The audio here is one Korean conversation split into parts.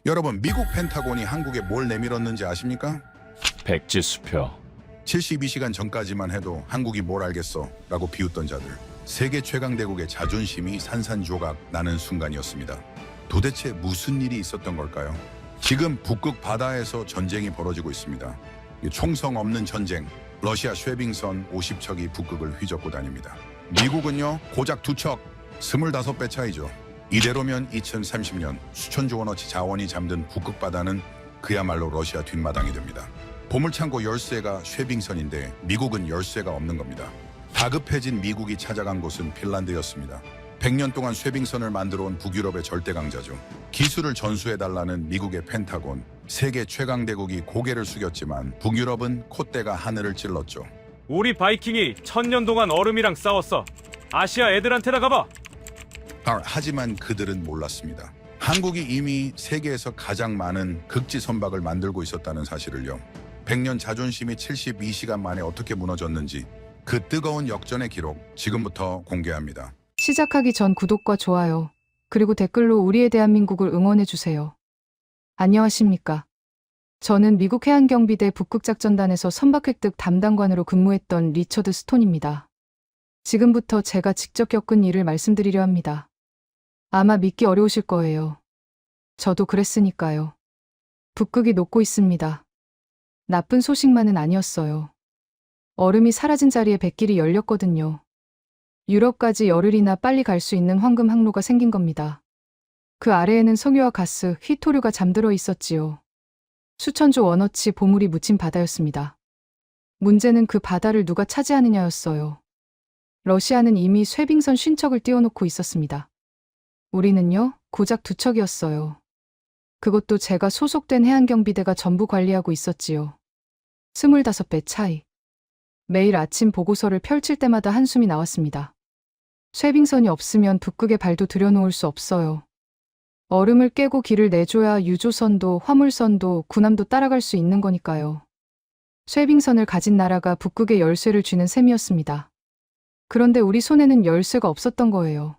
여러분, 미국 펜타곤이 한국에 뭘 내밀었는지 아십니까? 백지수표. 72시간 전까지만 해도 한국이 뭘 알겠어 라고 비웃던 자들. 세계 최강대국의 자존심이 산산조각 나는 순간이었습니다. 도대체 무슨 일이 있었던 걸까요? 지금 북극 바다에서 전쟁이 벌어지고 있습니다. 총성 없는 전쟁. 러시아 쉐빙선 50척이 북극을 휘젓고 다닙니다. 미국은요, 고작 2척, 25배 차이죠. 이대로면 2030년 수천조 원어치 자원이 잠든 북극 바다는 그야말로 러시아 뒷마당이 됩니다. 보물창고 열쇠가 쉐빙선인데 미국은 열쇠가 없는 겁니다. 다급해진 미국이 찾아간 곳은 핀란드였습니다. 100년 동안 쉐빙선을 만들어 온 북유럽의 절대 강자죠. 기술을 전수해달라는 미국의 펜타곤, 세계 최강대국이 고개를 숙였지만 북유럽은 콧대가 하늘을 찔렀죠. 우리 바이킹이 1000년 동안 얼음이랑 싸웠어. 아시아 애들한테다 가봐. 하지만 그들은 몰랐습니다. 한국이 이미 세계에서 가장 많은 극지 선박을 만들고 있었다는 사실을요. 100년 자존심이 72시간 만에 어떻게 무너졌는지 그 뜨거운 역전의 기록 지금부터 공개합니다. 시작하기 전 구독과 좋아요, 그리고 댓글로 우리의 대한민국을 응원해주세요. 안녕하십니까. 저는 미국 해안경비대 북극작전단에서 선박 획득 담당관으로 근무했던 리처드 스톤입니다. 지금부터 제가 직접 겪은 일을 말씀드리려 합니다. 아마 믿기 어려우실 거예요. 저도 그랬으니까요. 북극이 녹고 있습니다. 나쁜 소식만은 아니었어요. 얼음이 사라진 자리에 뱃길이 열렸거든요. 유럽까지 열흘이나 빨리 갈 수 있는 황금 항로가 생긴 겁니다. 그 아래에는 석유와 가스, 휘토류가 잠들어 있었지요. 수천조 원어치 보물이 묻힌 바다였습니다. 문제는 그 바다를 누가 차지하느냐였어요. 러시아는 이미 쉐빙선 50척을 띄워놓고 있었습니다. 우리는요, 고작 2척이었어요. 그것도 제가 소속된 해안경비대가 전부 관리하고 있었지요. 25배 차이. 매일 아침 보고서를 펼칠 때마다 한숨이 나왔습니다. 쉐빙선이 없으면 북극에 발도 들여놓을 수 없어요. 얼음을 깨고 길을 내줘야 유조선도 화물선도 군함도 따라갈 수 있는 거니까요. 쉐빙선을 가진 나라가 북극의 열쇠를 쥐는 셈이었습니다. 그런데 우리 손에는 열쇠가 없었던 거예요.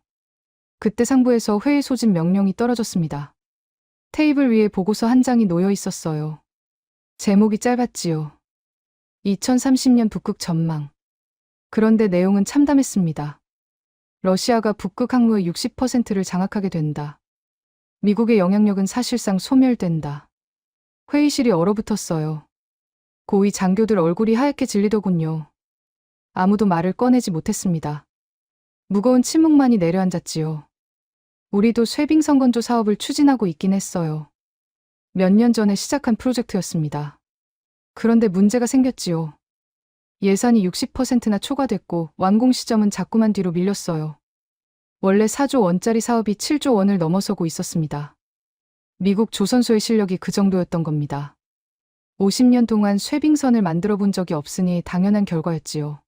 그때 상부에서 회의 소집 명령이 떨어졌습니다. 테이블 위에 보고서 한 장이 놓여 있었어요. 제목이 짧았지요. 2030년 북극 전망. 그런데 내용은 참담했습니다. 러시아가 북극 항로의 60%를 장악하게 된다. 미국의 영향력은 사실상 소멸된다. 회의실이 얼어붙었어요. 고위 장교들 얼굴이 하얗게 질리더군요. 아무도 말을 꺼내지 못했습니다. 무거운 침묵만이 내려앉았지요. 우리도 쉐빙선 건조 사업을 추진하고 있긴 했어요. 몇 년 전에 시작한 프로젝트였습니다. 그런데 문제가 생겼지요. 예산이 60%나 초과됐고 완공 시점은 자꾸만 뒤로 밀렸어요. 원래 4조 원짜리 사업이 7조 원을 넘어서고 있었습니다. 미국 조선소의 실력이 그 정도였던 겁니다. 50년 동안 쉐빙선을 만들어 본 적이 없으니 당연한 결과였지요.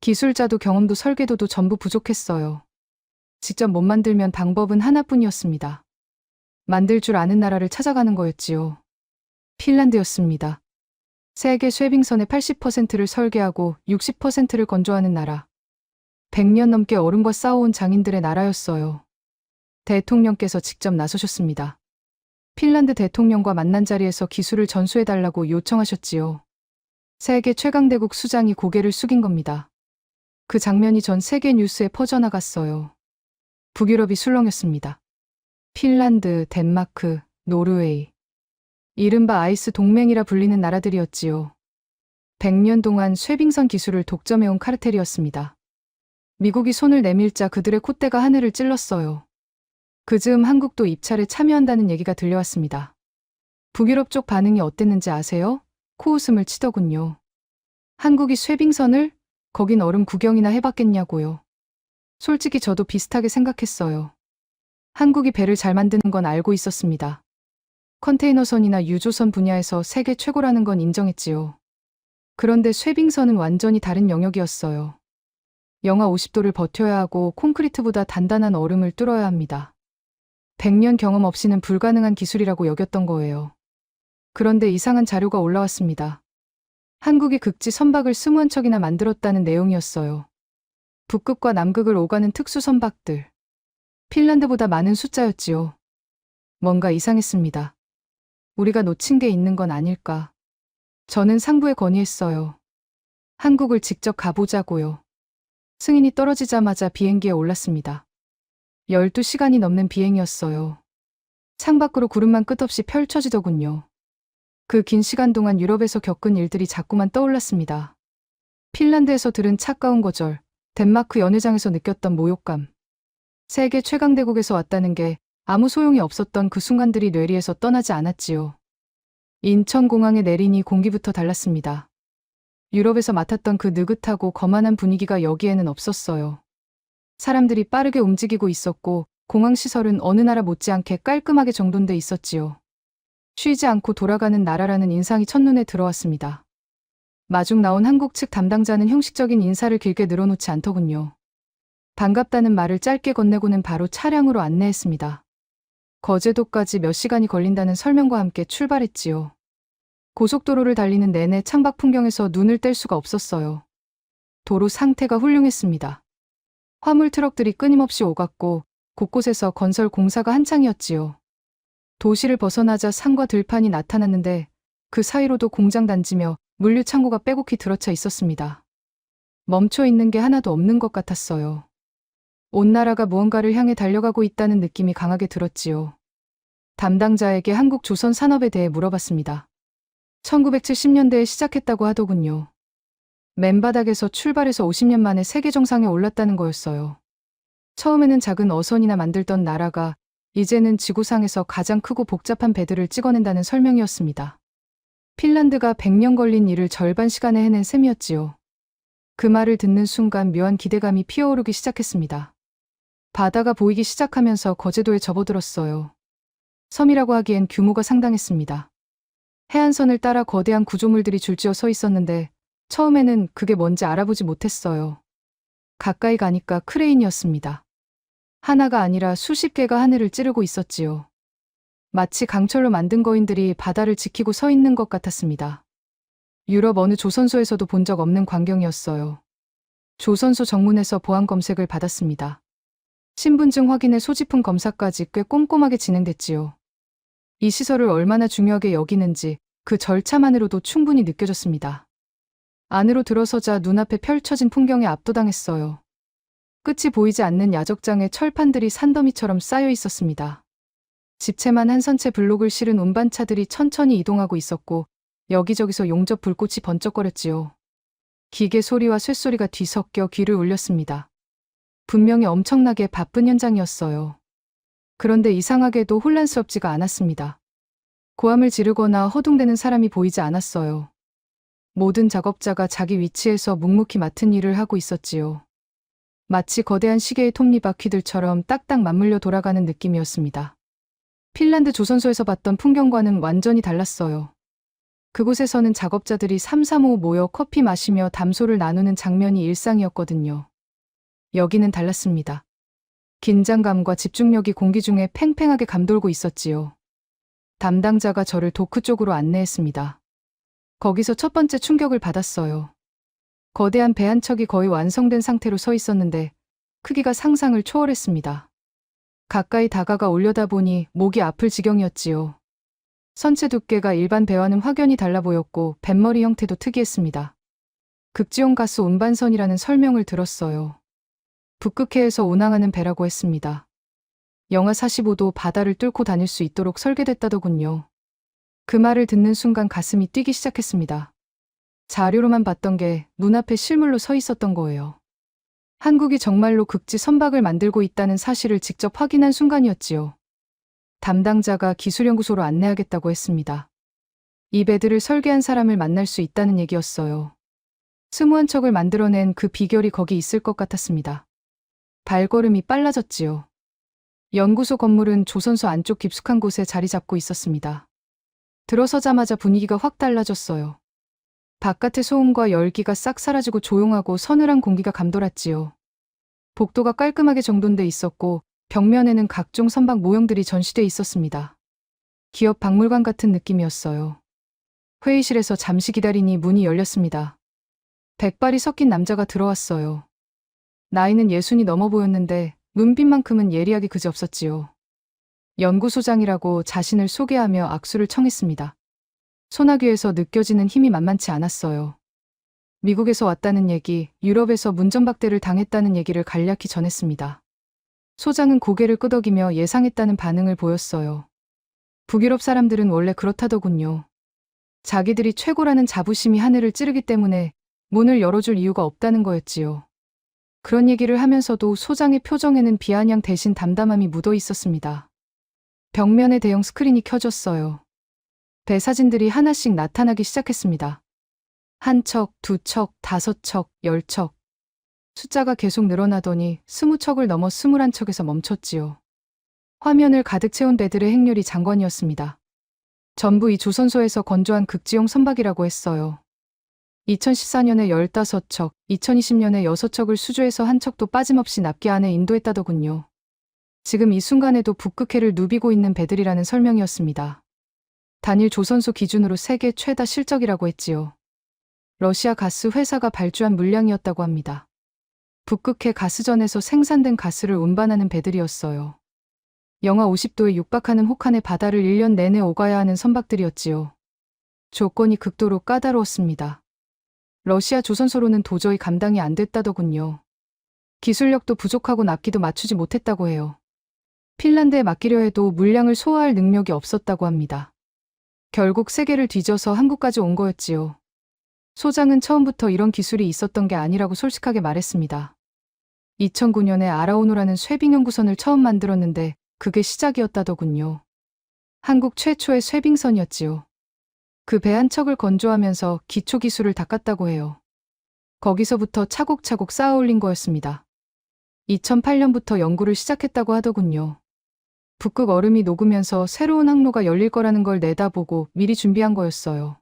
기술자도 경험도 설계도도 전부 부족했어요. 직접 못 만들면 방법은 하나뿐이었습니다. 만들 줄 아는 나라를 찾아가는 거였지요. 핀란드였습니다. 세계 쉐빙선의 80%를 설계하고 60%를 건조하는 나라. 100년 넘게 얼음과 싸워온 장인들의 나라였어요. 대통령께서 직접 나서셨습니다. 핀란드 대통령과 만난 자리에서 기술을 전수해달라고 요청하셨지요. 세계 최강대국 수장이 고개를 숙인 겁니다. 그 장면이 전 세계 뉴스에 퍼져나갔어요. 북유럽이 술렁였습니다. 핀란드, 덴마크, 노르웨이. 이른바 아이스 동맹이라 불리는 나라들이었지요. 100년 동안 쉐빙선 기술을 독점해온 카르텔이었습니다. 미국이 손을 내밀자 그들의 콧대가 하늘을 찔렀어요. 그 즈음 한국도 입찰에 참여한다는 얘기가 들려왔습니다. 북유럽 쪽 반응이 어땠는지 아세요? 코웃음을 치더군요. 한국이 쉐빙선을? 거긴 얼음 구경이나 해봤겠냐고요. 솔직히 저도 비슷하게 생각했어요. 한국이 배를 잘 만드는 건 알고 있었습니다. 컨테이너선이나 유조선 분야에서 세계 최고라는 건 인정했지요. 그런데 쉐빙선은 완전히 다른 영역이었어요. 영하 50도를 버텨야 하고 콘크리트보다 단단한 얼음을 뚫어야 합니다. 100년 경험 없이는 불가능한 기술이라고 여겼던 거예요. 그런데 이상한 자료가 올라왔습니다. 한국이 극지 선박을 21척이나 만들었다는 내용이었어요. 북극과 남극을 오가는 특수 선박들. 핀란드보다 많은 숫자였지요. 뭔가 이상했습니다. 우리가 놓친 게 있는 건 아닐까. 저는 상부에 건의했어요. 한국을 직접 가보자고요. 승인이 떨어지자마자 비행기에 올랐습니다. 12시간이 넘는 비행이었어요. 창밖으로 구름만 끝없이 펼쳐지더군요. 그 긴 시간 동안 유럽에서 겪은 일들이 자꾸만 떠올랐습니다. 핀란드에서 들은 차가운 거절, 덴마크 연회장에서 느꼈던 모욕감. 세계 최강대국에서 왔다는 게 아무 소용이 없었던 그 순간들이 뇌리에서 떠나지 않았지요. 인천공항에 내리니 공기부터 달랐습니다. 유럽에서 맡았던 그 느긋하고 거만한 분위기가 여기에는 없었어요. 사람들이 빠르게 움직이고 있었고 공항 시설은 어느 나라 못지않게 깔끔하게 정돈돼 있었지요. 쉬지 않고 돌아가는 나라라는 인상이 첫눈에 들어왔습니다. 마중 나온 한국 측 담당자는 형식적인 인사를 길게 늘어놓지 않더군요. 반갑다는 말을 짧게 건네고는 바로 차량으로 안내했습니다. 거제도까지 몇 시간이 걸린다는 설명과 함께 출발했지요. 고속도로를 달리는 내내 창밖 풍경에서 눈을 뗄 수가 없었어요. 도로 상태가 훌륭했습니다. 화물 트럭들이 끊임없이 오갔고 곳곳에서 건설 공사가 한창이었지요. 도시를 벗어나자 산과 들판이 나타났는데 그 사이로도 공장 단지며 물류 창고가 빼곡히 들어차 있었습니다. 멈춰 있는 게 하나도 없는 것 같았어요. 온 나라가 무언가를 향해 달려가고 있다는 느낌이 강하게 들었지요. 담당자에게 한국 조선 산업에 대해 물어봤습니다. 1970년대에 시작했다고 하더군요. 맨바닥에서 출발해서 50년 만에 세계 정상에 올랐다는 거였어요. 처음에는 작은 어선이나 만들던 나라가 이제는 지구상에서 가장 크고 복잡한 배들을 찍어낸다는 설명이었습니다. 핀란드가 100년 걸린 일을 절반 시간에 해낸 셈이었지요. 그 말을 듣는 순간 묘한 기대감이 피어오르기 시작했습니다. 바다가 보이기 시작하면서 거제도에 접어들었어요. 섬이라고 하기엔 규모가 상당했습니다. 해안선을 따라 거대한 구조물들이 줄지어 서 있었는데 처음에는 그게 뭔지 알아보지 못했어요. 가까이 가니까 크레인이었습니다. 하나가 아니라 수십 개가 하늘을 찌르고 있었지요. 마치 강철로 만든 거인들이 바다를 지키고 서 있는 것 같았습니다. 유럽 어느 조선소에서도 본 적 없는 광경이었어요. 조선소 정문에서 보안 검색을 받았습니다. 신분증 확인에 소지품 검사까지 꽤 꼼꼼하게 진행됐지요. 이 시설을 얼마나 중요하게 여기는지 그 절차만으로도 충분히 느껴졌습니다. 안으로 들어서자 눈앞에 펼쳐진 풍경에 압도당했어요. 끝이 보이지 않는 야적장에 철판들이 산더미처럼 쌓여 있었습니다. 집채만 한 선체 블록을 실은 운반차들이 천천히 이동하고 있었고 여기저기서 용접 불꽃이 번쩍거렸지요. 기계 소리와 쇳소리가 뒤섞여 귀를 울렸습니다. 분명히 엄청나게 바쁜 현장이었어요. 그런데 이상하게도 혼란스럽지가 않았습니다. 고함을 지르거나 허둥대는 사람이 보이지 않았어요. 모든 작업자가 자기 위치에서 묵묵히 맡은 일을 하고 있었지요. 마치 거대한 시계의 톱니바퀴들처럼 딱딱 맞물려 돌아가는 느낌이었습니다. 핀란드 조선소에서 봤던 풍경과는 완전히 달랐어요. 그곳에서는 작업자들이 삼삼오오 모여 커피 마시며 담소를 나누는 장면이 일상이었거든요. 여기는 달랐습니다. 긴장감과 집중력이 공기 중에 팽팽하게 감돌고 있었지요. 담당자가 저를 도크 쪽으로 안내했습니다. 거기서 첫 번째 충격을 받았어요. 거대한 배 한 척이 거의 완성된 상태로 서 있었는데 크기가 상상을 초월했습니다. 가까이 다가가 올려다보니 목이 아플 지경이었지요. 선체 두께가 일반 배와는 확연히 달라 보였고 뱃머리 형태도 특이했습니다. 극지용 가스 운반선이라는 설명을 들었어요. 북극해에서 운항하는 배라고 했습니다. 영하 45도 바다를 뚫고 다닐 수 있도록 설계됐다더군요. 그 말을 듣는 순간 가슴이 뛰기 시작했습니다. 자료로만 봤던 게 눈앞에 실물로 서 있었던 거예요. 한국이 정말로 극지 선박을 만들고 있다는 사실을 직접 확인한 순간이었지요. 담당자가 기술연구소로 안내하겠다고 했습니다. 이 배들을 설계한 사람을 만날 수 있다는 얘기였어요. 스무한 척을 만들어낸 그 비결이 거기 있을 것 같았습니다. 발걸음이 빨라졌지요. 연구소 건물은 조선소 안쪽 깊숙한 곳에 자리 잡고 있었습니다. 들어서자마자 분위기가 확 달라졌어요. 바깥의 소음과 열기가 싹 사라지고 조용하고 서늘한 공기가 감돌았지요. 복도가 깔끔하게 정돈돼 있었고 벽면에는 각종 선박 모형들이 전시돼 있었습니다. 기업 박물관 같은 느낌이었어요. 회의실에서 잠시 기다리니 문이 열렸습니다. 백발이 섞인 남자가 들어왔어요. 나이는 60이 넘어 보였는데 눈빛만큼은 예리하기 그지없었지요. 연구소장이라고 자신을 소개하며 악수를 청했습니다. 소나귀에서 느껴지는 힘이 만만치 않았어요. 미국에서 왔다는 얘기, 유럽에서 문전박대를 당했다는 얘기를 간략히 전했습니다. 소장은 고개를 끄덕이며 예상했다는 반응을 보였어요. 북유럽 사람들은 원래 그렇다더군요. 자기들이 최고라는 자부심이 하늘을 찌르기 때문에 문을 열어줄 이유가 없다는 거였지요. 그런 얘기를 하면서도 소장의 표정에는 비아냥 대신 담담함이 묻어 있었습니다. 벽면에 대형 스크린이 켜졌어요. 배 사진들이 하나씩 나타나기 시작했습니다. 한 척, 두 척, 다섯 척, 10척. 숫자가 계속 늘어나더니 20척을 넘어 21척에서 멈췄지요. 화면을 가득 채운 배들의 행렬이 장관이었습니다. 전부 이 조선소에서 건조한 극지용 선박이라고 했어요. 2014년에 15척, 2020년에 6척을 수주해서 한 척도 빠짐없이 납기 안에 인도했다더군요. 지금 이 순간에도 북극해를 누비고 있는 배들이라는 설명이었습니다. 단일 조선소 기준으로 세계 최다 실적이라고 했지요. 러시아 가스 회사가 발주한 물량이었다고 합니다. 북극해 가스전에서 생산된 가스를 운반하는 배들이었어요. 영하 50도에 육박하는 혹한의 바다를 1년 내내 오가야 하는 선박들이었지요. 조건이 극도로 까다로웠습니다. 러시아 조선소로는 도저히 감당이 안 됐다더군요. 기술력도 부족하고 납기도 맞추지 못했다고 해요. 핀란드에 맡기려 해도 물량을 소화할 능력이 없었다고 합니다. 결국 세계를 뒤져서 한국까지 온 거였지요. 소장은 처음부터 이런 기술이 있었던 게 아니라고 솔직하게 말했습니다. 2009년에 아라오노라는 쇠빙연구선을 처음 만들었는데 그게 시작이었다더군요. 한국 최초의 쇠빙선이었지요. 그 배 한 척을 건조하면서 기초 기술을 닦았다고 해요. 거기서부터 차곡차곡 쌓아 올린 거였습니다. 2008년부터 연구를 시작했다고 하더군요. 북극 얼음이 녹으면서 새로운 항로가 열릴 거라는 걸 내다보고 미리 준비한 거였어요.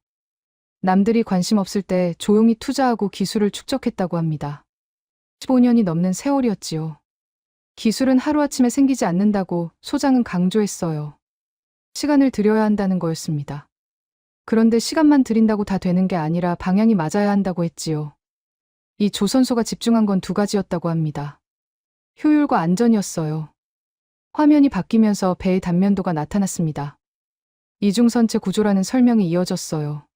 남들이 관심 없을 때 조용히 투자하고 기술을 축적했다고 합니다. 15년이 넘는 세월이었지요. 기술은 하루아침에 생기지 않는다고 소장은 강조했어요. 시간을 들여야 한다는 거였습니다. 그런데 시간만 들인다고 다 되는 게 아니라 방향이 맞아야 한다고 했지요. 이 조선소가 집중한 건 두 가지였다고 합니다. 효율과 안전이었어요. 화면이 바뀌면서 배의 단면도가 나타났습니다. 이중선체 구조라는 설명이 이어졌어요.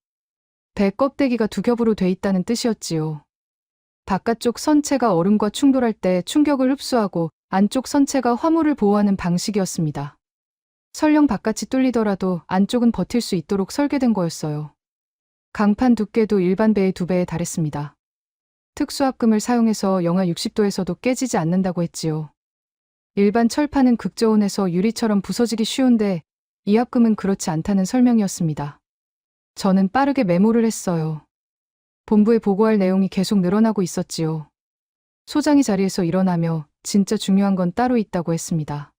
배 껍데기가 두 겹으로 돼 있다는 뜻이었지요. 바깥쪽 선체가 얼음과 충돌할 때 충격을 흡수하고 안쪽 선체가 화물을 보호하는 방식이었습니다. 설령 바깥이 뚫리더라도 안쪽은 버틸 수 있도록 설계된 거였어요. 강판 두께도 일반 배의 2배에 달했습니다. 특수합금을 사용해서 영하 60도에서도 깨지지 않는다고 했지요. 일반 철판은 극저온에서 유리처럼 부서지기 쉬운데 이 합금은 그렇지 않다는 설명이었습니다. 저는 빠르게 메모를 했어요. 본부에 보고할 내용이 계속 늘어나고 있었지요. 소장이 자리에서 일어나며 진짜 중요한 건 따로 있다고 했습니다.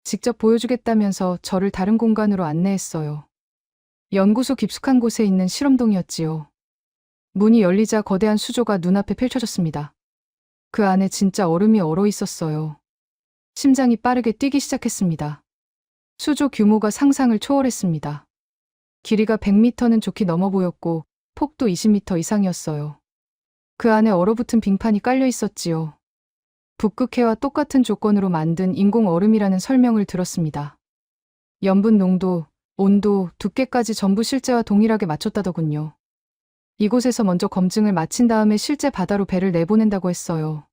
직접 보여주겠다면서 저를 다른 공간으로 안내했어요. 연구소 깊숙한 곳에 있는 실험동이었지요. 문이 열리자 거대한 수조가 눈앞에 펼쳐졌습니다. 그 안에 진짜 얼음이 얼어 있었어요. 심장이 빠르게 뛰기 시작했습니다. 수조 규모가 상상을 초월했습니다. 길이가 100m는 좋게 넘어 보였고 폭도 20m 이상이었어요. 그 안에 얼어붙은 빙판이 깔려 있었지요. 북극해와 똑같은 조건으로 만든 인공 얼음이라는 설명을 들었습니다. 염분 농도, 온도, 두께까지 전부 실제와 동일하게 맞췄다더군요. 이곳에서 먼저 검증을 마친 다음에 실제 바다로 배를 내보낸다고 했어요.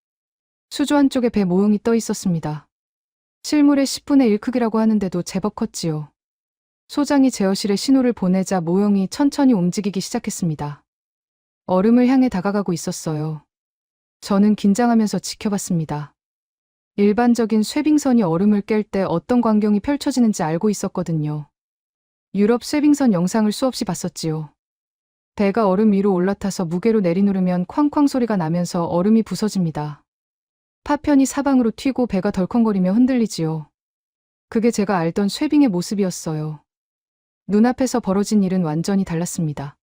수조 한쪽에 배 모형이 떠 있었습니다. 실물의 10분의 1 크기라고 하는데도 제법 컸지요. 소장이 제어실에 신호를 보내자 모형이 천천히 움직이기 시작했습니다. 얼음을 향해 다가가고 있었어요. 저는 긴장하면서 지켜봤습니다. 일반적인 쇠빙선이 얼음을 깰 때 어떤 광경이 펼쳐지는지 알고 있었거든요. 유럽 쇠빙선 영상을 수없이 봤었지요. 배가 얼음 위로 올라타서 무게로 내리누르면 쾅쾅 소리가 나면서 얼음이 부서집니다. 파편이 사방으로 튀고 배가 덜컹거리며 흔들리지요. 그게 제가 알던 쇠빙의 모습이었어요. 눈앞에서 벌어진 일은 완전히 달랐습니다.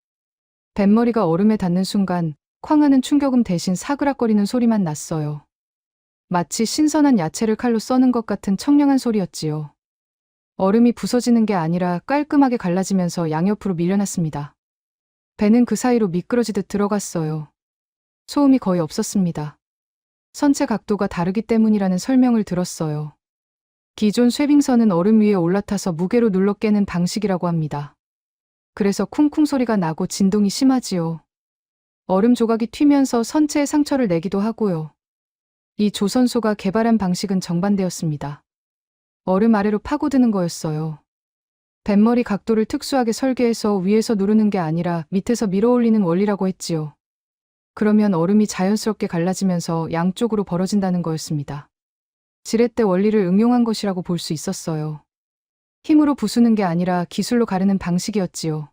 뱃머리가 얼음에 닿는 순간 쾅 하는 충격음 대신 사그락거리는 소리만 났어요. 마치 신선한 야채를 칼로 써는 것 같은 청량한 소리였지요. 얼음이 부서지는 게 아니라 깔끔하게 갈라지면서 양옆으로 밀려났습니다. 배는 그 사이로 미끄러지듯 들어갔어요. 소음이 거의 없었습니다. 선체 각도가 다르기 때문이라는 설명을 들었어요. 기존 쇠빙선은 얼음 위에 올라타서 무게로 눌러 깨는 방식이라고 합니다. 그래서 쿵쿵 소리가 나고 진동이 심하지요. 얼음 조각이 튀면서 선체에 상처를 내기도 하고요. 이 조선소가 개발한 방식은 정반대였습니다. 얼음 아래로 파고드는 거였어요. 뱃머리 각도를 특수하게 설계해서 위에서 누르는 게 아니라 밑에서 밀어 올리는 원리라고 했지요. 그러면 얼음이 자연스럽게 갈라지면서 양쪽으로 벌어진다는 거였습니다. 지렛대 원리를 응용한 것이라고 볼 수 있었어요. 힘으로 부수는 게 아니라 기술로 가르는 방식이었지요.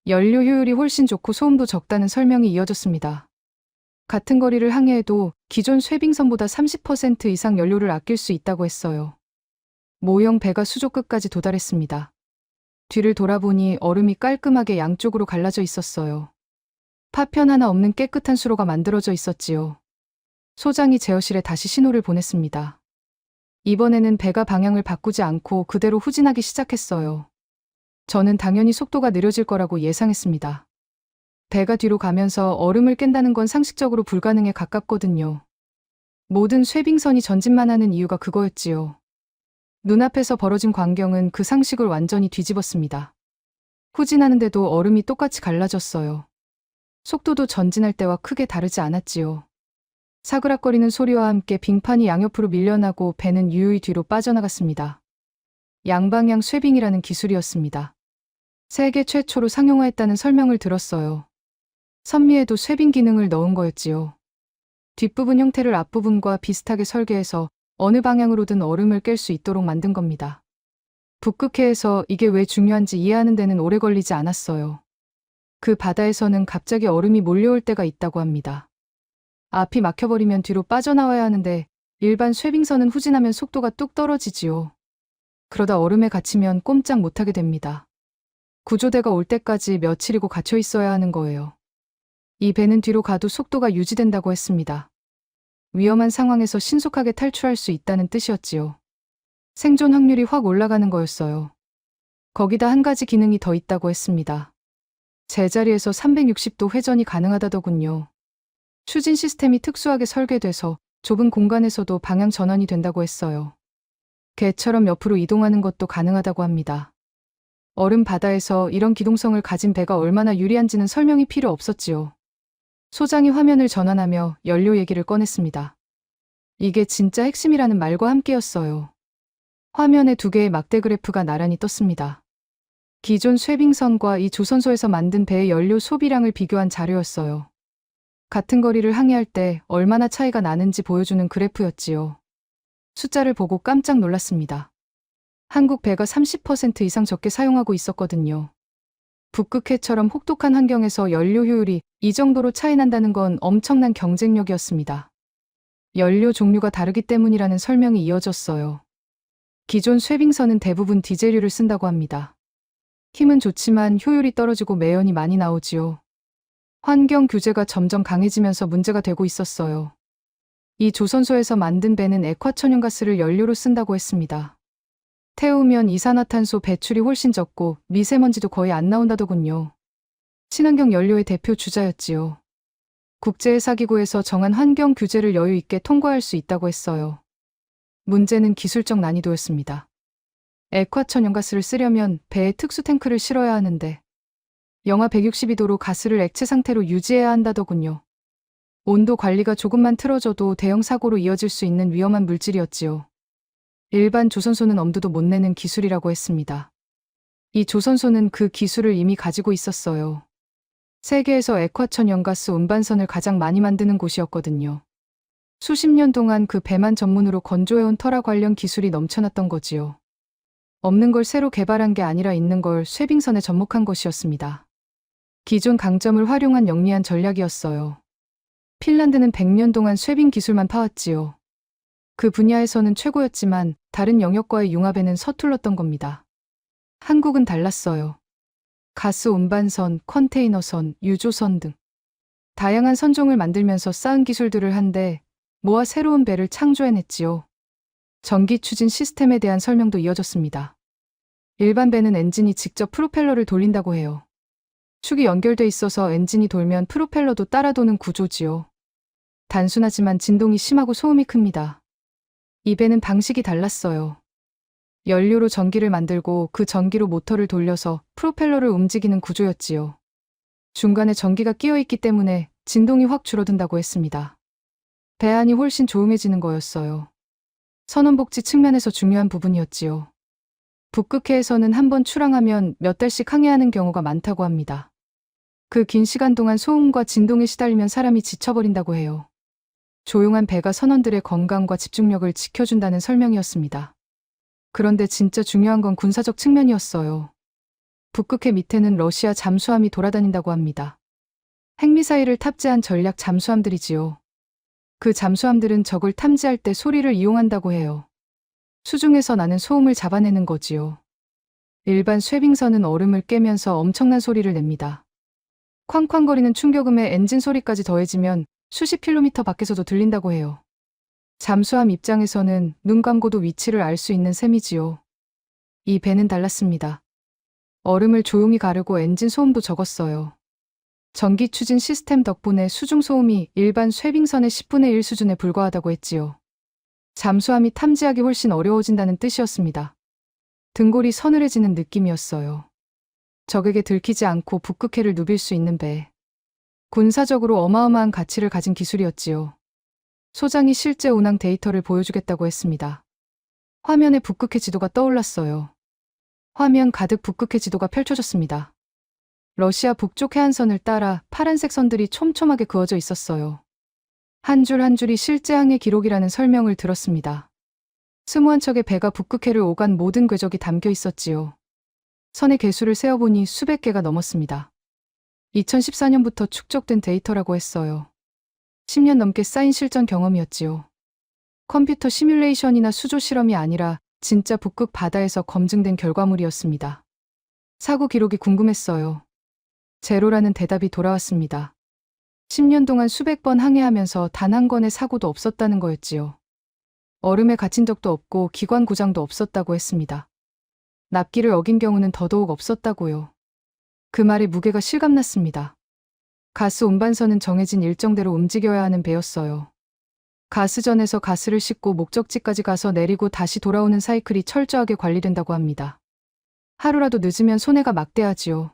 연료 효율이 훨씬 좋고 소음도 적다는 설명이 이어졌습니다. 같은 거리를 항해해도 기존 쇠빙선보다 30% 이상 연료를 아낄 수 있다고 했어요. 모형 배가 수조 끝까지 도달했습니다. 뒤를 돌아보니 얼음이 깔끔하게 양쪽으로 갈라져 있었어요. 파편 하나 없는 깨끗한 수로가 만들어져 있었지요. 소장이 제어실에 다시 신호를 보냈습니다. 이번에는 배가 방향을 바꾸지 않고 그대로 후진하기 시작했어요. 저는 당연히 속도가 느려질 거라고 예상했습니다. 배가 뒤로 가면서 얼음을 깬다는 건 상식적으로 불가능에 가깝거든요. 모든 쇠빙선이 전진만 하는 이유가 그거였지요. 눈앞에서 벌어진 광경은 그 상식을 완전히 뒤집었습니다. 후진하는데도 얼음이 똑같이 갈라졌어요. 속도도 전진할 때와 크게 다르지 않았지요. 사그락거리는 소리와 함께 빙판이 양옆으로 밀려나고 배는 유유히 뒤로 빠져나갔습니다. 양방향 쇠빙이라는 기술이었습니다. 세계 최초로 상용화했다는 설명을 들었어요. 선미에도 쇠빙 기능을 넣은 거였지요. 뒷부분 형태를 앞부분과 비슷하게 설계해서 어느 방향으로든 얼음을 깰 수 있도록 만든 겁니다. 북극해에서 이게 왜 중요한지 이해하는 데는 오래 걸리지 않았어요. 그 바다에서는 갑자기 얼음이 몰려올 때가 있다고 합니다. 앞이 막혀버리면 뒤로 빠져나와야 하는데 일반 쇠빙선은 후진하면 속도가 뚝 떨어지지요. 그러다 얼음에 갇히면 꼼짝 못하게 됩니다. 구조대가 올 때까지 며칠이고 갇혀 있어야 하는 거예요. 이 배는 뒤로 가도 속도가 유지된다고 했습니다. 위험한 상황에서 신속하게 탈출할 수 있다는 뜻이었지요. 생존 확률이 확 올라가는 거였어요. 거기다 한 가지 기능이 더 있다고 했습니다. 제자리에서 360도 회전이 가능하다더군요. 추진 시스템이 특수하게 설계돼서 좁은 공간에서도 방향 전환이 된다고 했어요. 개처럼 옆으로 이동하는 것도 가능하다고 합니다. 얼음 바다에서 이런 기동성을 가진 배가 얼마나 유리한지는 설명이 필요 없었지요. 소장이 화면을 전환하며 연료 얘기를 꺼냈습니다. 이게 진짜 핵심이라는 말과 함께였어요. 화면에 두 개의 막대 그래프가 나란히 떴습니다. 기존 쇠빙선과 이 조선소에서 만든 배의 연료 소비량을 비교한 자료였어요. 같은 거리를 항해할 때 얼마나 차이가 나는지 보여주는 그래프였지요. 숫자를 보고 깜짝 놀랐습니다. 한국 배가 30% 이상 적게 사용하고 있었거든요. 북극해처럼 혹독한 환경에서 연료 효율이 이 정도로 차이 난다는 건 엄청난 경쟁력이었습니다. 연료 종류가 다르기 때문이라는 설명이 이어졌어요. 기존 쇠빙선은 대부분 디젤유를 쓴다고 합니다. 힘은 좋지만 효율이 떨어지고 매연이 많이 나오지요. 환경 규제가 점점 강해지면서 문제가 되고 있었어요. 이 조선소에서 만든 배는 액화천연가스를 연료로 쓴다고 했습니다. 태우면 이산화탄소 배출이 훨씬 적고 미세먼지도 거의 안 나온다더군요. 친환경 연료의 대표 주자였지요. 국제해사기구에서 정한 환경 규제를 여유 있게 통과할 수 있다고 했어요. 문제는 기술적 난이도였습니다. 액화천연가스를 쓰려면 배에 특수 탱크를 실어야 하는데 영하 162도로 가스를 액체 상태로 유지해야 한다더군요. 온도 관리가 조금만 틀어져도 대형 사고로 이어질 수 있는 위험한 물질이었지요. 일반 조선소는 엄두도 못 내는 기술이라고 했습니다. 이 조선소는 그 기술을 이미 가지고 있었어요. 세계에서 액화천연가스 운반선을 가장 많이 만드는 곳이었거든요. 수십 년 동안 그 배만 전문으로 건조해온 터라 관련 기술이 넘쳐났던 거지요. 없는 걸 새로 개발한 게 아니라 있는 걸 쇠빙선에 접목한 것이었습니다. 기존 강점을 활용한 영리한 전략이었어요. 핀란드는 100년 동안 쇠빙 기술만 파왔지요. 그 분야에서는 최고였지만 다른 영역과의 융합에는 서툴렀던 겁니다. 한국은 달랐어요. 가스 운반선, 컨테이너선, 유조선 등 다양한 선종을 만들면서 쌓은 기술들을 한데 모아 새로운 배를 창조해냈지요. 전기 추진 시스템에 대한 설명도 이어졌습니다. 일반 배는 엔진이 직접 프로펠러를 돌린다고 해요. 축이 연결돼 있어서 엔진이 돌면 프로펠러도 따라 도는 구조지요. 단순하지만 진동이 심하고 소음이 큽니다. 이 배는 방식이 달랐어요. 연료로 전기를 만들고 그 전기로 모터를 돌려서 프로펠러를 움직이는 구조였지요. 중간에 전기가 끼어 있기 때문에 진동이 확 줄어든다고 했습니다. 배 안이 훨씬 조용해지는 거였어요. 선원복지 측면에서 중요한 부분이었지요. 북극해에서는 한번 출항하면 몇 달씩 항해하는 경우가 많다고 합니다. 그 긴 시간 동안 소음과 진동에 시달리면 사람이 지쳐버린다고 해요. 조용한 배가 선원들의 건강과 집중력을 지켜준다는 설명이었습니다. 그런데 진짜 중요한 건 군사적 측면이었어요. 북극해 밑에는 러시아 잠수함이 돌아다닌다고 합니다. 핵미사일을 탑재한 전략 잠수함들이지요. 그 잠수함들은 적을 탐지할 때 소리를 이용한다고 해요. 수중에서 나는 소음을 잡아내는 거지요. 일반 쇠빙선은 얼음을 깨면서 엄청난 소리를 냅니다. 쾅쾅거리는 충격음에 엔진 소리까지 더해지면 수십 킬로미터 밖에서도 들린다고 해요. 잠수함 입장에서는 눈 감고도 위치를 알 수 있는 셈이지요. 이 배는 달랐습니다. 얼음을 조용히 가르고 엔진 소음도 적었어요. 전기 추진 시스템 덕분에 수중 소음이 일반 쇠빙선의 10분의 1 수준에 불과하다고 했지요. 잠수함이 탐지하기 훨씬 어려워진다는 뜻이었습니다. 등골이 서늘해지는 느낌이었어요. 적에게 들키지 않고 북극해를 누빌 수 있는 배. 군사적으로 어마어마한 가치를 가진 기술이었지요. 소장이 실제 운항 데이터를 보여주겠다고 했습니다. 화면에 북극해 지도가 떠올랐어요. 화면 가득 북극해 지도가 펼쳐졌습니다. 러시아 북쪽 해안선을 따라 파란색 선들이 촘촘하게 그어져 있었어요. 한 줄 한 줄이 실제 항해 기록이라는 설명을 들었습니다. 스무한 척의 배가 북극해를 오간 모든 궤적이 담겨 있었지요. 선의 개수를 세어보니 수백 개가 넘었습니다. 2014년부터 축적된 데이터라고 했어요. 10년 넘게 쌓인 실전 경험이었지요. 컴퓨터 시뮬레이션이나 수조 실험이 아니라 진짜 북극 바다에서 검증된 결과물이었습니다. 사고 기록이 궁금했어요. 제로라는 대답이 돌아왔습니다. 10년 동안 수백 번 항해하면서 단 한 건의 사고도 없었다는 거였지요. 얼음에 갇힌 적도 없고 기관 고장도 없었다고 했습니다. 납기를 어긴 경우는 더더욱 없었다고요. 그 말에 무게가 실감났습니다. 가스 운반선은 정해진 일정대로 움직여야 하는 배였어요. 가스전에서 가스를 싣고 목적지까지 가서 내리고 다시 돌아오는 사이클이 철저하게 관리된다고 합니다. 하루라도 늦으면 손해가 막대하지요.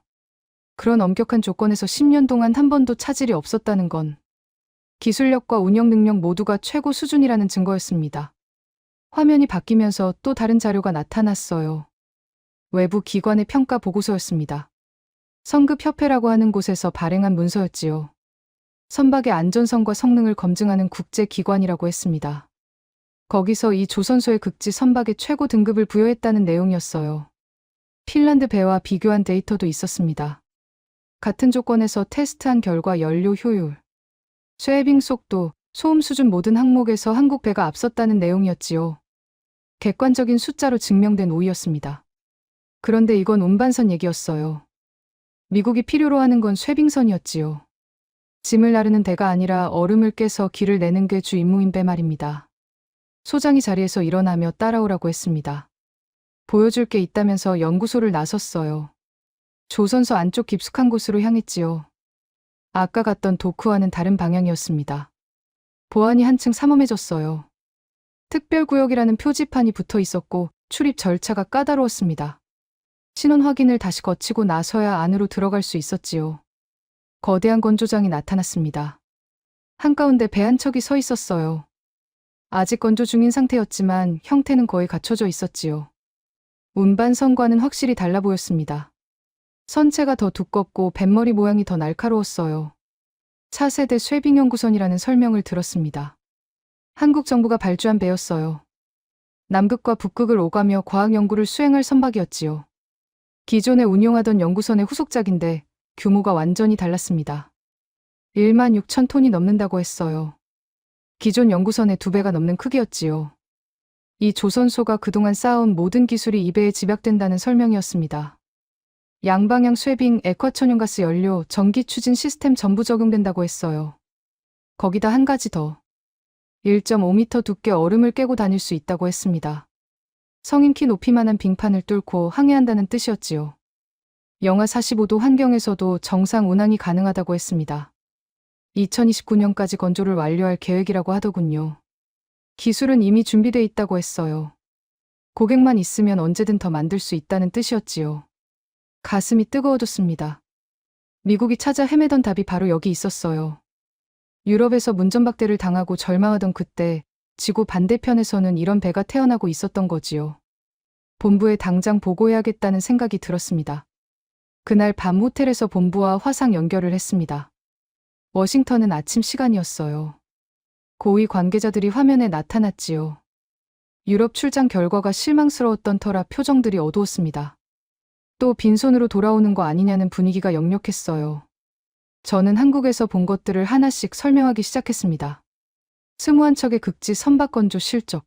그런 엄격한 조건에서 10년 동안 한 번도 차질이 없었다는 건 기술력과 운영 능력 모두가 최고 수준이라는 증거였습니다. 화면이 바뀌면서 또 다른 자료가 나타났어요. 외부 기관의 평가 보고서였습니다. 성급협회라고 하는 곳에서 발행한 문서였지요. 선박의 안전성과 성능을 검증하는 국제기관이라고 했습니다. 거기서 이 조선소의 극지 선박에 최고 등급을 부여했다는 내용이었어요. 핀란드 배와 비교한 데이터도 있었습니다. 같은 조건에서 테스트한 결과 연료 효율, 쇠빙 속도, 소음 수준 모든 항목에서 한국 배가 앞섰다는 내용이었지요. 객관적인 숫자로 증명된 오이였습니다. 그런데 이건 운반선 얘기였어요. 미국이 필요로 하는 건 쇠빙선이었지요. 짐을 나르는 대가 아니라 얼음을 깨서 길을 내는 게 주 임무인 배 말입니다. 소장이 자리에서 일어나며 따라오라고 했습니다. 보여줄 게 있다면서 연구소를 나섰어요. 조선소 안쪽 깊숙한 곳으로 향했지요. 아까 갔던 도크와는 다른 방향이었습니다. 보안이 한층 삼엄해졌어요. 특별구역이라는 표지판이 붙어 있었고 출입 절차가 까다로웠습니다. 신원 확인을 다시 거치고 나서야 안으로 들어갈 수 있었지요. 거대한 건조장이 나타났습니다. 한가운데 배 한 척이 서 있었어요. 아직 건조 중인 상태였지만 형태는 거의 갖춰져 있었지요. 운반선과는 확실히 달라 보였습니다. 선체가 더 두껍고 뱃머리 모양이 더 날카로웠어요. 차세대 쇠빙연구선이라는 설명을 들었습니다. 한국 정부가 발주한 배였어요. 남극과 북극을 오가며 과학연구를 수행할 선박이었지요. 기존에 운용하던 연구선의 후속작인데 규모가 완전히 달랐습니다. 1만 6천 톤이 넘는다고 했어요. 기존 연구선의 2배가 넘는 크기였지요. 이 조선소가 그동안 쌓아온 모든 기술이 이 배에 집약된다는 설명이었습니다. 양방향 쇠빙, 액화천연가스 연료, 전기 추진 시스템 전부 적용된다고 했어요. 거기다 한 가지 더. 1.5m 두께 얼음을 깨고 다닐 수 있다고 했습니다. 성인 키 높이만한 빙판을 뚫고 항해한다는 뜻이었지요. 영하 45도 환경에서도 정상 운항이 가능하다고 했습니다. 2029년까지 건조를 완료할 계획이라고 하더군요. 기술은 이미 준비돼 있다고 했어요. 고객만 있으면 언제든 더 만들 수 있다는 뜻이었지요. 가슴이 뜨거워졌습니다. 미국이 찾아 헤매던 답이 바로 여기 있었어요. 유럽에서 문전박대를 당하고 절망하던 그때 지구 반대편에서는 이런 배가 태어나고 있었던 거지요. 본부에 당장 보고해야겠다는 생각이 들었습니다. 그날 밤 호텔에서 본부와 화상 연결을 했습니다. 워싱턴은 아침 시간이었어요. 고위 관계자들이 화면에 나타났지요. 유럽 출장 결과가 실망스러웠던 터라 표정들이 어두웠습니다. 또 빈손으로 돌아오는 거 아니냐는 분위기가 역력했어요. 저는 한국에서 본 것들을 하나씩 설명하기 시작했습니다. 21척의 극지 선박 건조 실적,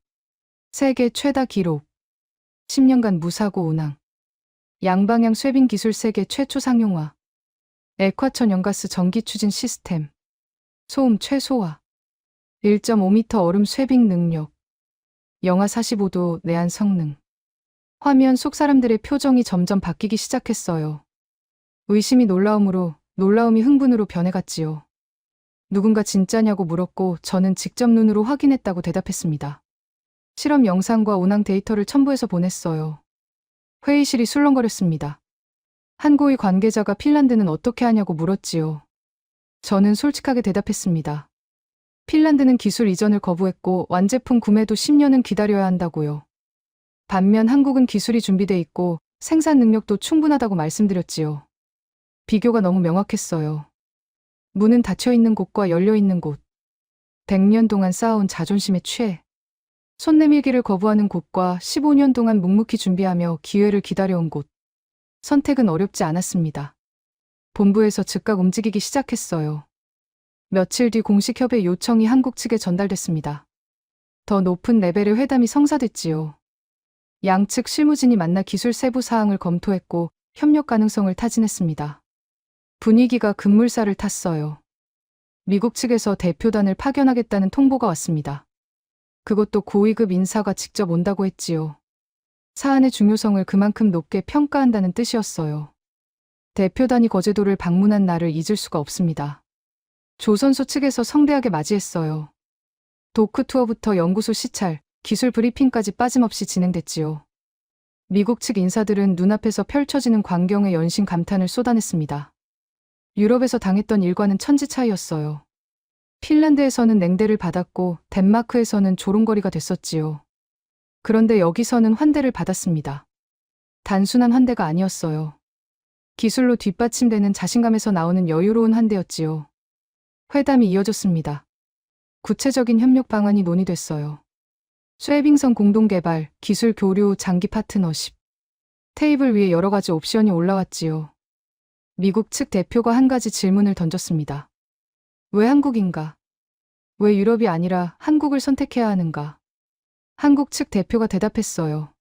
세계 최다 기록, 10년간 무사고 운항, 양방향 쇄빙 기술 세계 최초 상용화, 액화천 연가스 전기 추진 시스템, 소음 최소화, 1.5m 얼음 쇄빙 능력, 영하 45도 내한 성능. 화면 속 사람들의 표정이 점점 바뀌기 시작했어요. 의심이 놀라움으로, 놀라움이 흥분으로 변해갔지요. 누군가 진짜냐고 물었고 저는 직접 눈으로 확인했다고 대답했습니다. 실험 영상과 운항 데이터를 첨부해서 보냈어요. 회의실이 술렁거렸습니다. 한 고위 관계자가 핀란드는 어떻게 하냐고 물었지요. 저는 솔직하게 대답했습니다. 핀란드는 기술 이전을 거부했고 완제품 구매도 10년은 기다려야 한다고요. 반면 한국은 기술이 준비돼 있고 생산 능력도 충분하다고 말씀드렸지요. 비교가 너무 명확했어요. 문은 닫혀 있는 곳과 열려 있는 곳. 100년 동안 쌓아온 자존심의 최. 손 내밀기를 거부하는 곳과 15년 동안 묵묵히 준비하며 기회를 기다려온 곳. 선택은 어렵지 않았습니다. 본부에서 즉각 움직이기 시작했어요. 며칠 뒤 공식 협의 요청이 한국 측에 전달됐습니다. 더 높은 레벨의 회담이 성사됐지요. 양측 실무진이 만나 기술 세부 사항을 검토했고 협력 가능성을 타진했습니다. 분위기가 급물살을 탔어요. 미국 측에서 대표단을 파견하겠다는 통보가 왔습니다. 그것도 고위급 인사가 직접 온다고 했지요. 사안의 중요성을 그만큼 높게 평가한다는 뜻이었어요. 대표단이 거제도를 방문한 날을 잊을 수가 없습니다. 조선소 측에서 성대하게 맞이했어요. 도크 투어부터 연구소 시찰, 기술 브리핑까지 빠짐없이 진행됐지요. 미국 측 인사들은 눈앞에서 펼쳐지는 광경에 연신 감탄을 쏟아냈습니다. 유럽에서 당했던 일과는 천지 차이였어요. 핀란드에서는 냉대를 받았고 덴마크에서는 조롱거리가 됐었지요. 그런데 여기서는 환대를 받았습니다. 단순한 환대가 아니었어요. 기술로 뒷받침되는 자신감에서 나오는 여유로운 환대였지요. 회담이 이어졌습니다. 구체적인 협력 방안이 논의됐어요. 쇄빙선 공동개발, 기술 교류, 장기 파트너십. 테이블 위에 여러 가지 옵션이 올라왔지요. 미국 측 대표가 한 가지 질문을 던졌습니다. 왜 한국인가? 왜 유럽이 아니라 한국을 선택해야 하는가? 한국 측 대표가 대답했어요.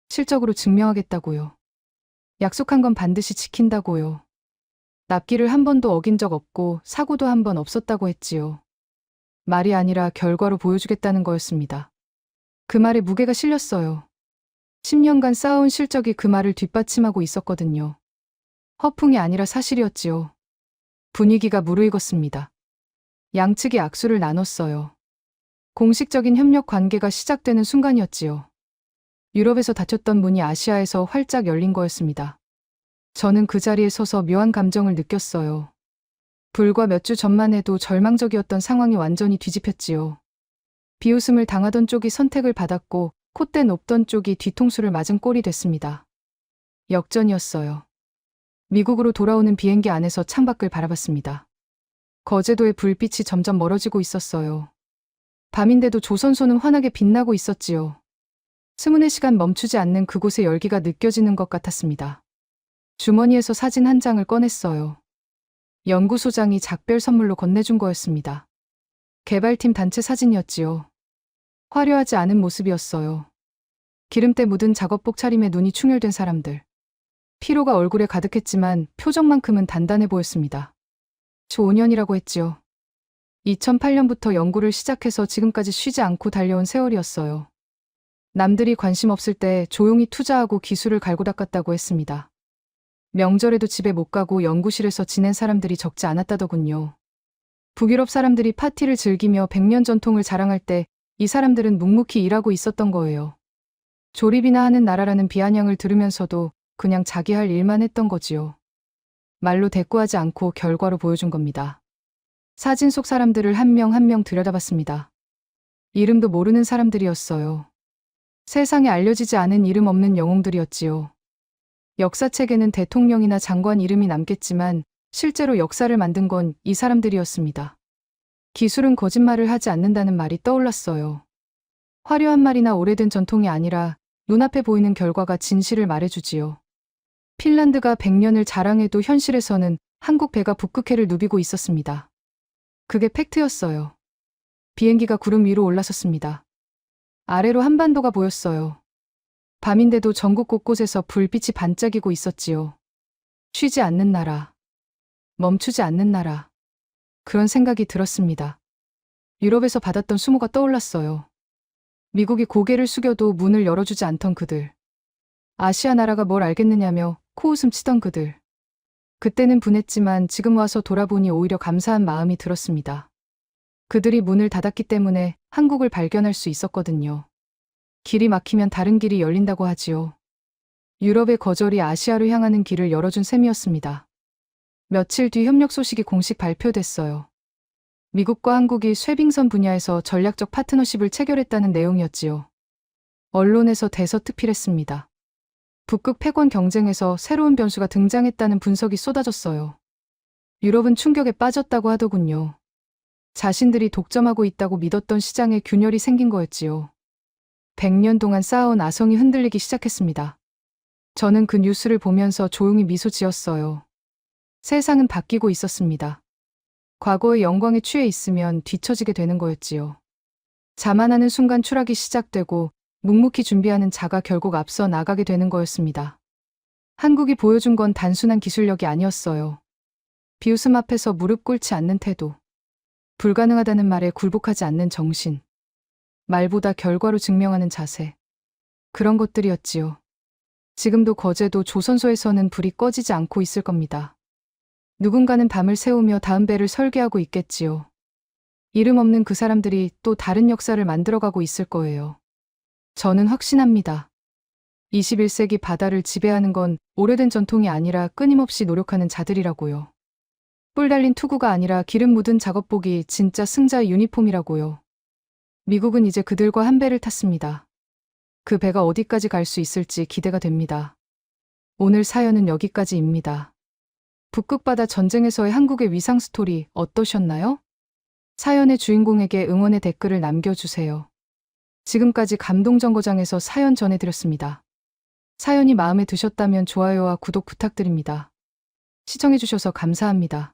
실적으로 증명하겠다고요. 약속한 건 반드시 지킨다고요. 납기를 한 번도 어긴 적 없고 사고도 한 번 없었다고 했지요. 말이 아니라 결과로 보여주겠다는 거였습니다. 그 말에 무게가 실렸어요. 10년간 쌓아온 실적이 그 말을 뒷받침하고 있었거든요. 허풍이 아니라 사실이었지요. 분위기가 무르익었습니다. 양측이 악수를 나눴어요. 공식적인 협력 관계가 시작되는 순간이었지요. 유럽에서 닫혔던 문이 아시아에서 활짝 열린 거였습니다. 저는 그 자리에 서서 묘한 감정을 느꼈어요. 불과 몇 주 전만 해도 절망적이었던 상황이 완전히 뒤집혔지요. 비웃음을 당하던 쪽이 선택을 받았고 콧대 높던 쪽이 뒤통수를 맞은 꼴이 됐습니다. 역전이었어요. 미국으로 돌아오는 비행기 안에서 창밖을 바라봤습니다. 거제도의 불빛이 점점 멀어지고 있었어요. 밤인데도 조선소는 환하게 빛나고 있었지요. 24시간 멈추지 않는 그곳의 열기가 느껴지는 것 같았습니다. 주머니에서 사진 한 장을 꺼냈어요. 연구소장이 작별 선물로 건네준 거였습니다. 개발팀 단체 사진이었지요. 화려하지 않은 모습이었어요. 기름때 묻은 작업복 차림에 눈이 충혈된 사람들. 피로가 얼굴에 가득했지만 표정만큼은 단단해 보였습니다. 주 5년이라고 했지요. 2008년부터 연구를 시작해서 지금까지 쉬지 않고 달려온 세월이었어요. 남들이 관심 없을 때 조용히 투자하고 기술을 갈고 닦았다고 했습니다. 명절에도 집에 못 가고 연구실에서 지낸 사람들이 적지 않았다더군요. 북유럽 사람들이 파티를 즐기며 100년 전통을 자랑할 때 이 사람들은 묵묵히 일하고 있었던 거예요. 조립이나 하는 나라라는 비아냥을 들으면서도 그냥 자기 할 일만 했던 거지요. 말로 대꾸하지 않고 결과로 보여준 겁니다. 사진 속 사람들을 한 명 한 명 들여다봤습니다. 이름도 모르는 사람들이었어요. 세상에 알려지지 않은 이름 없는 영웅들이었지요. 역사책에는 대통령이나 장관 이름이 남겠지만 실제로 역사를 만든 건 이 사람들이었습니다. 기술은 거짓말을 하지 않는다는 말이 떠올랐어요. 화려한 말이나 오래된 전통이 아니라 눈앞에 보이는 결과가 진실을 말해주지요. 핀란드가 100년을 자랑해도 현실에서는 한국 배가 북극해를 누비고 있었습니다. 그게 팩트였어요. 비행기가 구름 위로 올라섰습니다. 아래로 한반도가 보였어요. 밤인데도 전국 곳곳에서 불빛이 반짝이고 있었지요. 쉬지 않는 나라. 멈추지 않는 나라. 그런 생각이 들었습니다. 유럽에서 받았던 수모가 떠올랐어요. 미국이 고개를 숙여도 문을 열어주지 않던 그들. 아시아 나라가 뭘 알겠느냐며 코웃음 치던 그들. 그때는 분했지만 지금 와서 돌아보니 오히려 감사한 마음이 들었습니다. 그들이 문을 닫았기 때문에 한국을 발견할 수 있었거든요. 길이 막히면 다른 길이 열린다고 하지요. 유럽의 거절이 아시아로 향하는 길을 열어준 셈이었습니다. 며칠 뒤 협력 소식이 공식 발표됐어요. 미국과 한국이 쇠빙선 분야에서 전략적 파트너십을 체결했다는 내용이었지요. 언론에서 대서특필했습니다. 북극 패권 경쟁에서 새로운 변수가 등장했다는 분석이 쏟아졌어요. 유럽은 충격에 빠졌다고 하더군요. 자신들이 독점하고 있다고 믿었던 시장에 균열이 생긴 거였지요. 100년 동안 쌓아온 아성이 흔들리기 시작했습니다. 저는 그 뉴스를 보면서 조용히 미소 지었어요. 세상은 바뀌고 있었습니다. 과거의 영광에 취해 있으면 뒤처지게 되는 거였지요. 자만하는 순간 추락이 시작되고 묵묵히 준비하는 자가 결국 앞서 나가게 되는 거였습니다. 한국이 보여준 건 단순한 기술력이 아니었어요. 비웃음 앞에서 무릎 꿇지 않는 태도. 불가능하다는 말에 굴복하지 않는 정신. 말보다 결과로 증명하는 자세. 그런 것들이었지요. 지금도 거제도 조선소에서는 불이 꺼지지 않고 있을 겁니다. 누군가는 밤을 새우며 다음 배를 설계하고 있겠지요. 이름 없는 그 사람들이 또 다른 역사를 만들어가고 있을 거예요. 저는 확신합니다. 21세기 바다를 지배하는 건 오래된 전통이 아니라 끊임없이 노력하는 자들이라고요. 뿔 달린 투구가 아니라 기름 묻은 작업복이 진짜 승자의 유니폼이라고요. 미국은 이제 그들과 한 배를 탔습니다. 그 배가 어디까지 갈 수 있을지 기대가 됩니다. 오늘 사연은 여기까지입니다. 북극바다 전쟁에서의 한국의 위상 스토리 어떠셨나요? 사연의 주인공에게 응원의 댓글을 남겨주세요. 지금까지 감동정거장에서 사연 전해드렸습니다. 사연이 마음에 드셨다면 좋아요와 구독 부탁드립니다. 시청해주셔서 감사합니다.